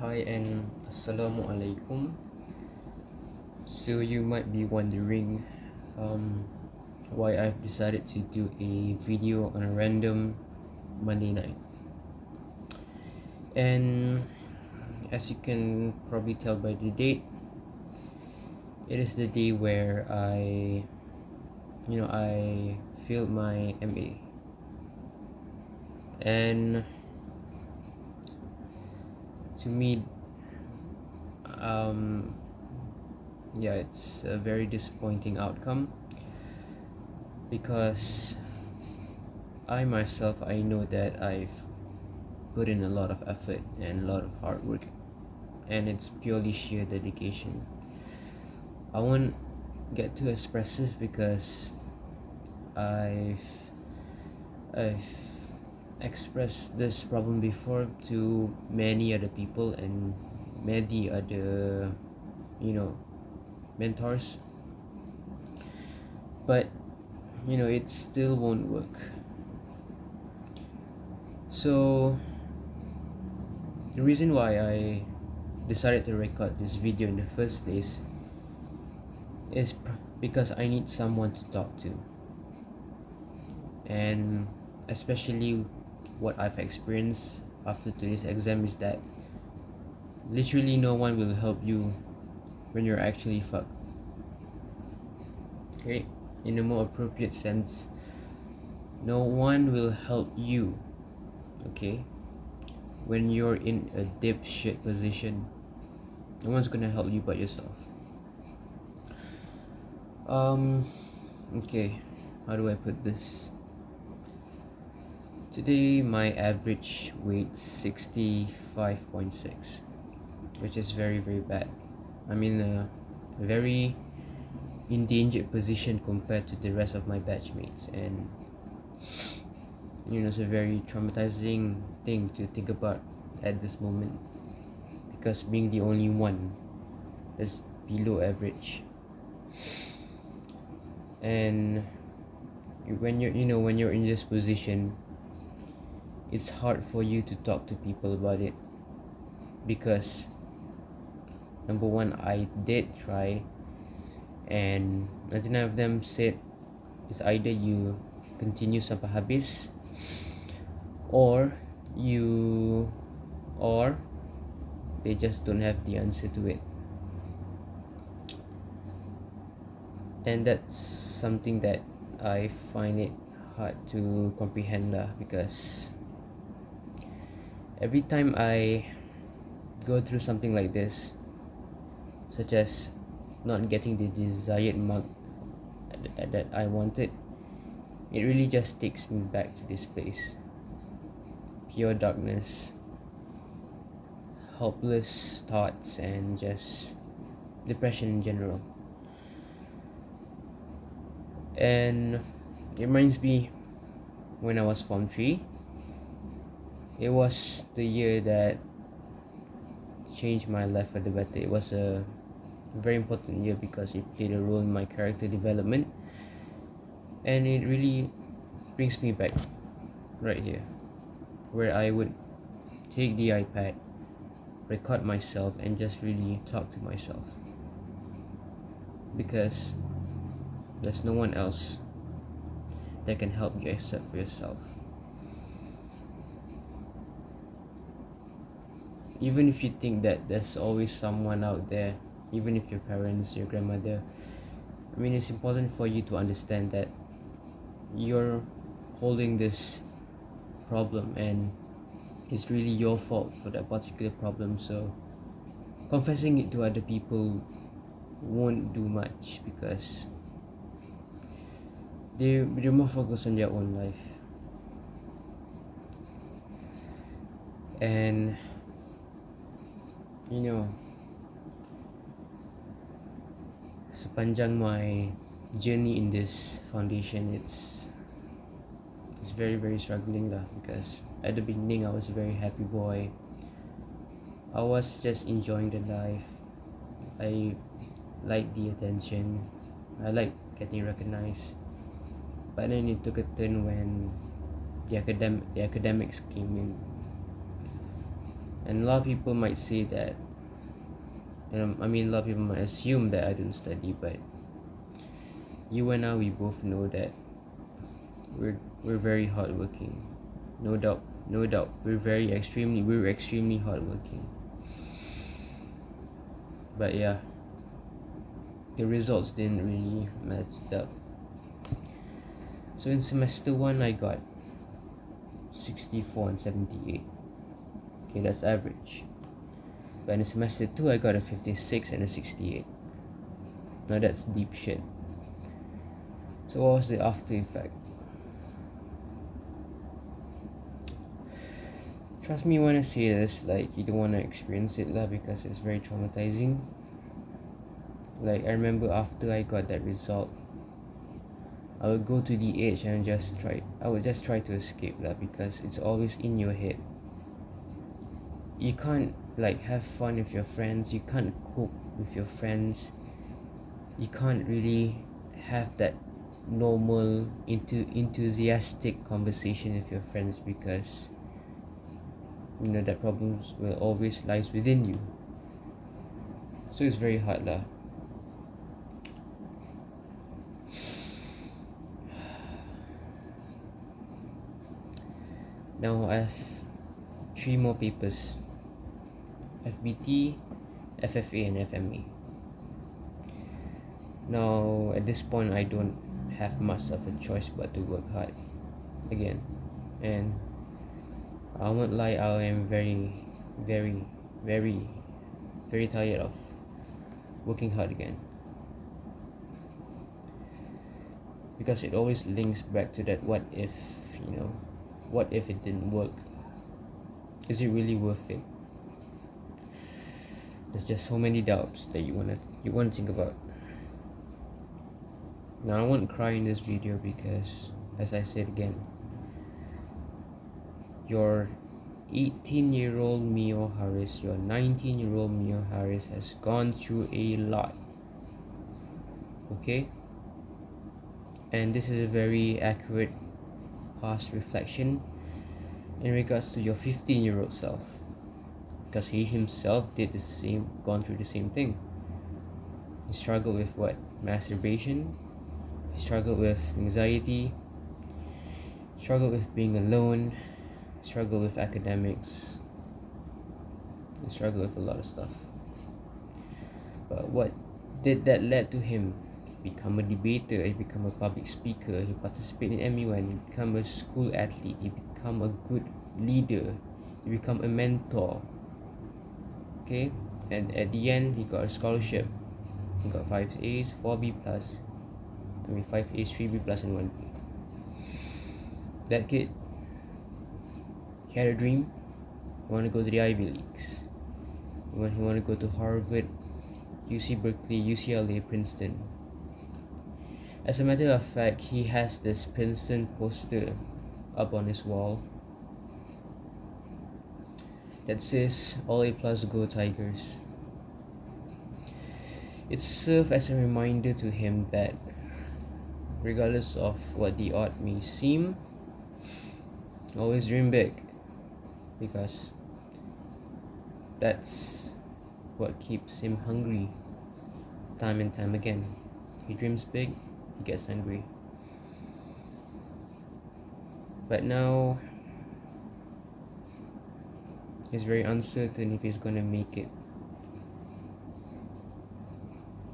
Hi and Assalamu alaikum. So you might be wondering why I've decided to do a video on a random Monday night. And as you can probably tell by the date, it is the day where I failed my MA. And to me, it's a very disappointing outcome because I myself I know that I've put in a lot of effort and a lot of hard work, and it's purely sheer dedication. I won't get too expressive because I've I've expressed this problem before to many other people and many other mentors, but it still won't work. So the reason why I decided to record this video in the first place is because I need someone to talk to, and especially what I've experienced after today's exam is that literally no one will help you when you're actually fucked. Okay, in a more appropriate sense, no one will help you, okay, when you're in a dipshit position. No one's gonna help you but yourself. Okay, how do I put this? Today my average weight's 65.6, which is very very bad. I'm in a very endangered position compared to the rest of my batchmates, and it's a very traumatizing thing to think about at this moment, because being the only one is below average. And when you're in this position, it's hard for you to talk to people about it, because number one, I did try, and 99 of them said it's either you continue sampai habis or they just don't have the answer to it. And that's something that I find it hard to comprehend lah, because every time I go through something like this, such as not getting the desired mark that I wanted, it really just takes me back to this place. Pure darkness, hopeless thoughts, and just depression in general. And it reminds me when I was Form 3. It was the year that changed my life for the better. It was a very important year because it played a role in my character development, and it really brings me back right here, where I would take the iPad, record myself, and just really talk to myself, because there's no one else that can help you except for yourself. Even if you think that there's always someone out there, even if your parents, your grandmother, it's important for you to understand that you're holding this problem and it's really your fault for that particular problem. So confessing it to other people won't do much, because they're more focused on their own life. And sepanjang my journey in this foundation, it's very very struggling lah, because at the beginning I was a very happy boy. I was just enjoying the life. I liked the attention, I liked getting recognized. But then it took a turn when the academics came in. And a lot of people might say that, I mean, a lot of people might assume that I don't study, but you and I, we both know that we're very hardworking. No doubt, no doubt. We're extremely hardworking. But yeah, the results didn't really match up. So in semester 1, I got 64 and 78. Okay, that's average. But in semester 2, I got a 56 and a 68. Now that's deep shit. So what was the after effect? Trust me when I say this, like, you don't want to experience it lah, because it's very traumatizing. Like, I remember after I got that result, I would go to the edge and I would just try to escape lah, because it's always in your head. You can't like have fun with your friends, you can't cope with your friends, you can't really have that normal enthusiastic conversation with your friends, because you know that problems will always lies within you. So it's very hard lah. Now I have 3 more papers: FBT, FFA and FMA. Now at this point, I don't have much of a choice but to work hard again. And I won't lie, I am very tired of working hard again, because it always links back to that what if, what if it didn't work? Is it really worth it? There's just so many doubts that you wanna think about. Now I won't cry in this video because, as I said again, your 18-year-old Mio Harris, your 19-year-old Mio Harris has gone through a lot. Okay? And this is a very accurate past reflection in regards to your 15-year-old self, because he himself gone through the same thing. He struggled with what? Masturbation. He struggled with anxiety. Struggled with being alone. Struggled with academics. He struggled with a lot of stuff. But what did that led to him? He become a debater. He become a public speaker. He participated in MUN. He become a school athlete. He become a good leader. He become a mentor. Okay, and at the end, he got a scholarship. He got 5 A's, 4 B plus. 5 A's, 3 B plus, and 1 B. That kid, he had a dream. He wanted to go to the Ivy Leagues. He wanted to go to Harvard, UC Berkeley, UCLA, Princeton. As a matter of fact, he has this Princeton poster up on his wall that says all A plus, go Tigers. It served as a reminder to him that regardless of what the odd may seem, always dream big, because that's what keeps him hungry time and time again. He dreams big, he gets hungry. But now he's very uncertain if he's gonna make it.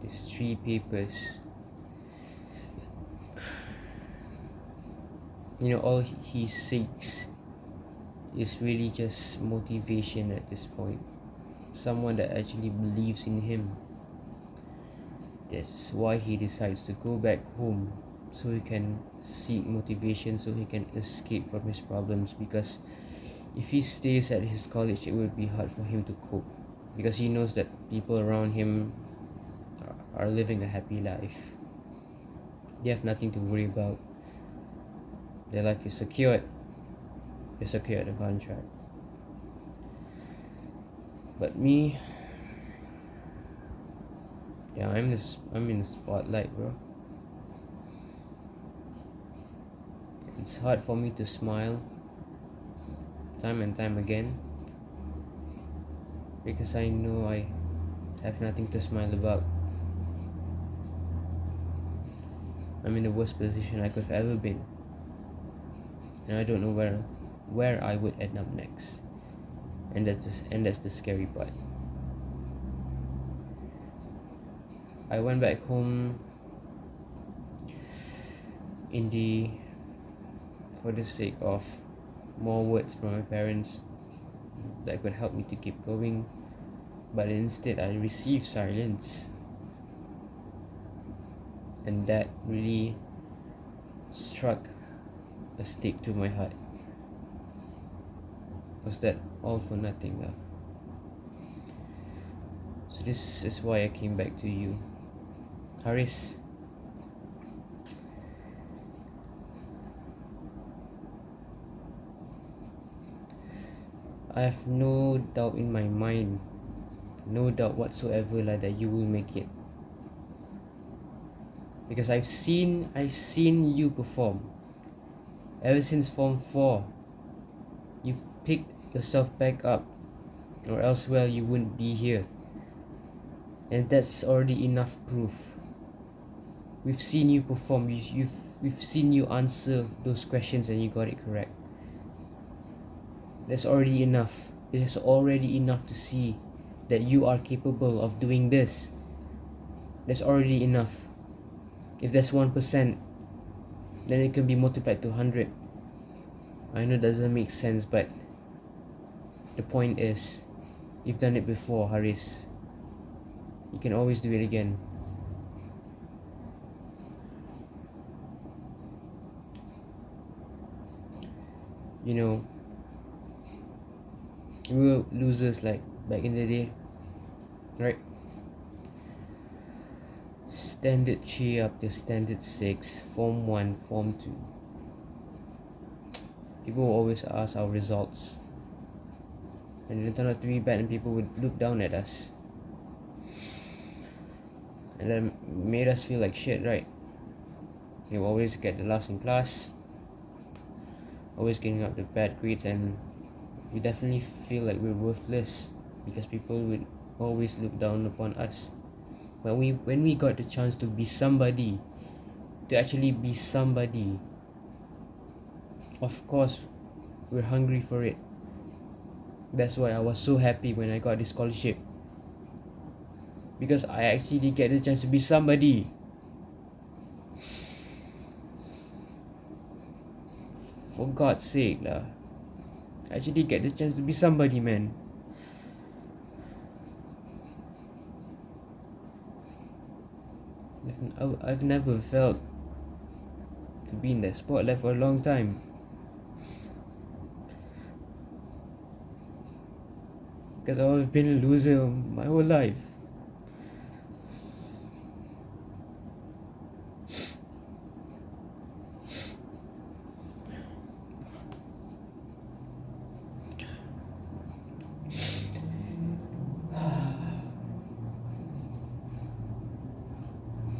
These 3 papers, all he seeks is really just motivation at this point. Someone that actually believes in him. That's why he decides to go back home, so he can seek motivation, so he can escape from his problems. Because if he stays at his college, it would be hard for him to cope, because he knows that people around him are living a happy life. They have nothing to worry about. Their life is secured. They're secured a contract. But me, I'm in the spotlight, bro. It's hard for me to smile time and time again. because I know I have nothing to smile about. I'm in the worst position I could have ever been, and I don't know where I would end up next. And that's the scary part. I went back home for the sake of more words from my parents that could help me to keep going, but instead I received silence, and that really struck a stake to my heart. Was that all for nothing lah? So this is why I came back to you, Haris. I have no doubt in my mind, no doubt whatsoever that you will make it, because I've seen you perform. Ever since Form 4, you picked yourself back up, or else you wouldn't be here, and that's already enough proof. We've seen you perform. We've seen you answer those questions and you got it correct. That's already enough. It is already enough to see that you are capable of doing this. That's already enough. If that's 1%, then it can be multiplied to 100. I know it doesn't make sense, but the point is, you've done it before, Haris. You can always do it again. You know, we were losers like back in the day, right? Standard 3 up to Standard 6, Form 1, Form 2. People will always ask our results, and it turned out to be bad, and people would look down at us, and that made us feel like shit, right? You always get the last in class, always getting up the bad grades, and we definitely feel like we're worthless because people would always look down upon us. But when we got the chance to be somebody, to actually be somebody, of course we're hungry for it. That's why I was so happy when I got this scholarship, because I actually get the chance to be somebody. For God's sake lah, I actually get the chance to be somebody, man. I've never felt to be in that spotlight for a long time. Because I've been a loser my whole life.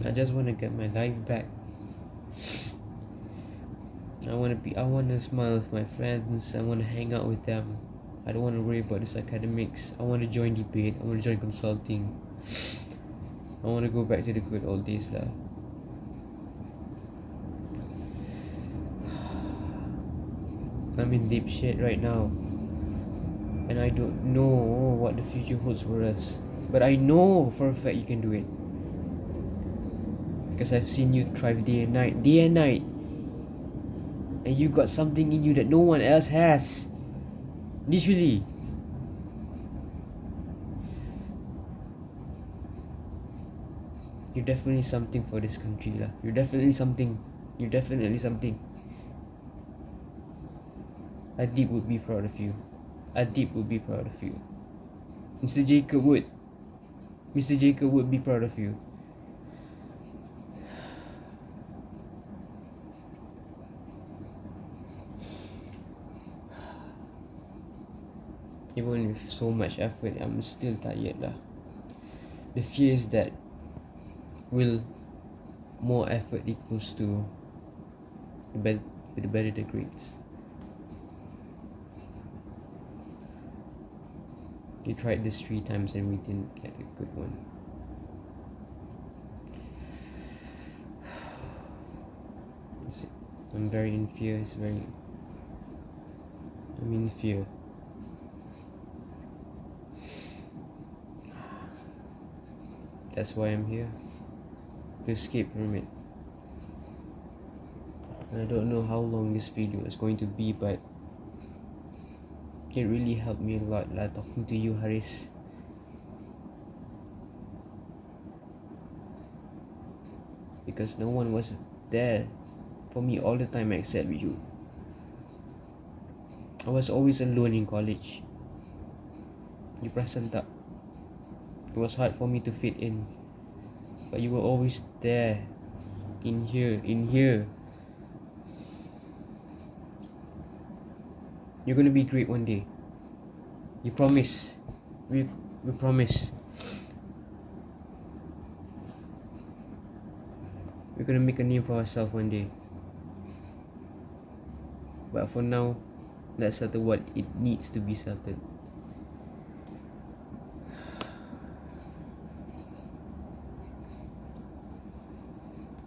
I just want to get my life back. I want to smile with my friends. I want to hang out with them. I don't want to worry about this academics. I want to join debate. I want to join consulting. I want to go back to the good old days lah. I'm in deep shit right now, and I don't know what the future holds for us. But I know for a fact you can do it, because I've seen you thrive day and night, and you got something in you that no one else has. Literally. You're definitely something for this country lah. You're definitely something. Adib would be proud of you. Mr. Jacob would be proud of you. Even with so much effort, I'm still tired lah. The fear is that more effort equals to the better the grades. We tried this 3 times and we didn't get a good one. I'm very in fear. I'm in fear. That's why I'm here, to escape from it. I don't know how long this video is going to be, but it really helped me a lot talking to you, Haris. Because no one was there for me all the time except you. I was always alone in college. You perasan tak? It was hard for me to fit in, but you were always there. In here. You're gonna be great one day. You promise. We promise. We're gonna make a name for ourselves one day. But for now, let's settle what it needs to be settled.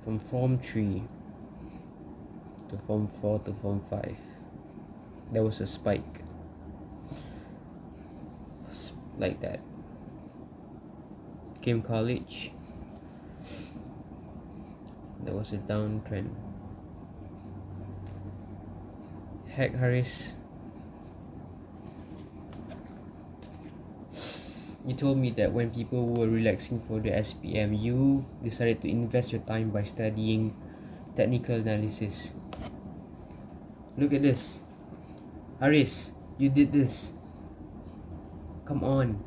From Form 3 to Form 4 to Form 5, there was a spike like that. Came college, there was a downtrend. Heck, Haris, you told me that when people were relaxing for the SPM, you decided to invest your time by studying technical analysis. Look at this. Haris, you did this. Come on.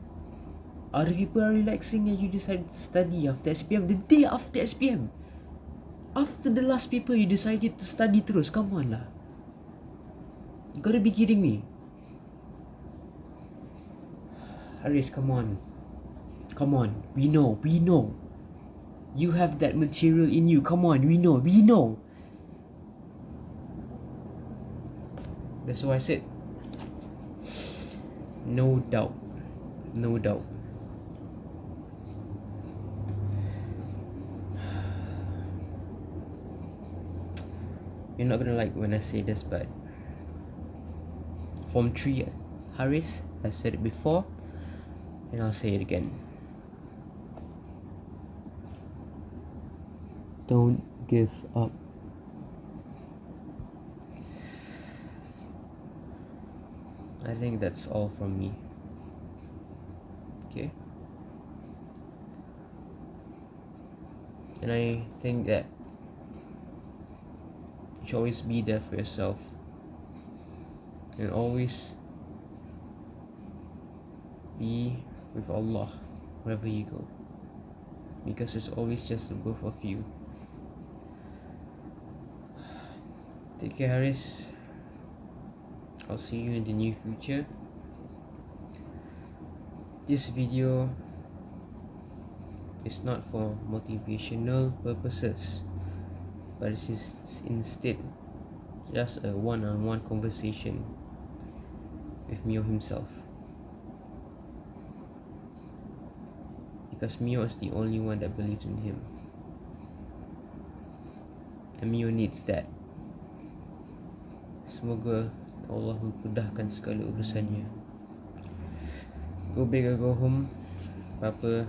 Other people are relaxing and you decided to study after SPM. The day after SPM. After the last paper, you decided to study terus. Come on lah. You gotta be kidding me. Haris, come on. Come on. We know. You have that material in you. Come on, we know. That's why I said, no doubt. You're not gonna like when I say this, but Form 3, Haris, I said it before, and I'll say it again. Don't give up. I think that's all from me. Okay? And I think that you should always be there for yourself. And always be with Allah wherever you go. Because it's always just the both of you. Take care, Haris. I'll see you in the near future. This video is not for motivational purposes, but it is instead just a one-on-one conversation with Mio himself. Because Mio is the only one that believes in him. And Mio needs that. Semoga Allah memudahkan segala urusannya. Go big or go home. Apa-apa